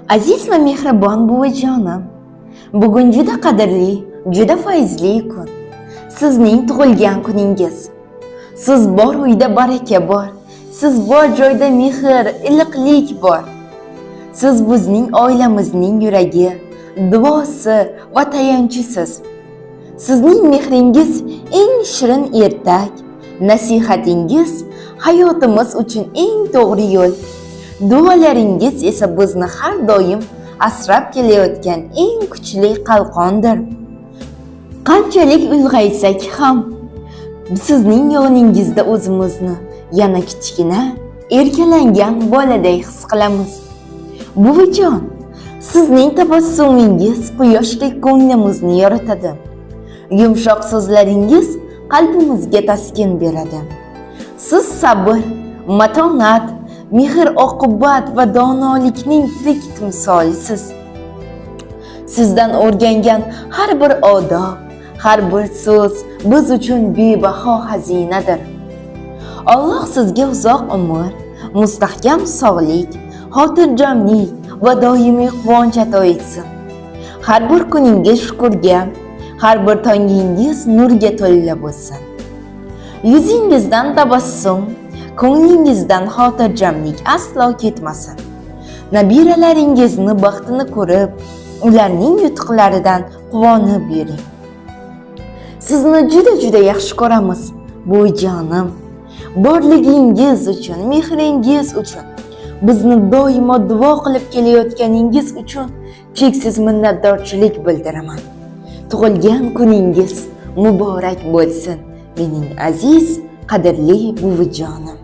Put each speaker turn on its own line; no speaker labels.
Aziz va mehribon buvijonim, bugun juda qadrli, juda fayzli kun. Sizning tug'ilgan kuningiz. Siz bor uyda baraka bor. Siz bor joyda mehr, iliqlik bor. Siz bizning oilamizning yuragi, duosi va tayanchisiz. Sizning mehringiz eng shirin ertak, nasihatingiz hayotimiz uchun eng to'g'ri yo'l. Duolaringiz esa bizni har doim asrab kelayotgan eng kuchli qalqondir. Qanchalik ulg'aysak ham sizning yoningizda o'zimizni yana kichkina, erkalangan boladay his qilamiz. Buvijon, sizning tabassumingiz quyoshdek ko'nglimizni yoritadi. Yumshoq so'zlaringiz qalbimizga taskin beradi. Siz sabr, matonat, mehr-oqibat va donolikning tirik timsolisiz. Sizdan o'rgangan har bir odob, har bir so'z biz uchun bebaho xazinadir. Alloh sizga uzoq umr, mustahkam sog'lik, xotirjamlik va doimiy quvonch ato etsin. Har bir kuningiz shukrga, har bir tongingiz nurga to'la bo'lsin. Yuzingizdan tabassum, ko'nglingizdan xotirjamlik aslo ketmasin. Nabiralaringizni baxtini ko'rib, ularning yutuqlaridan quvonib yuring. Sizni juda yaxshi ko'ramiz, buvijonim. Borligingiz uchun, mehringiz uchun, bizni doimo duo qilib kelayotganingiz uchun cheksiz minnatdorchilik bildiraman. Tug'ilgan kuningiz muborak bo'lsin, mening aziz, qadrli buvijonim.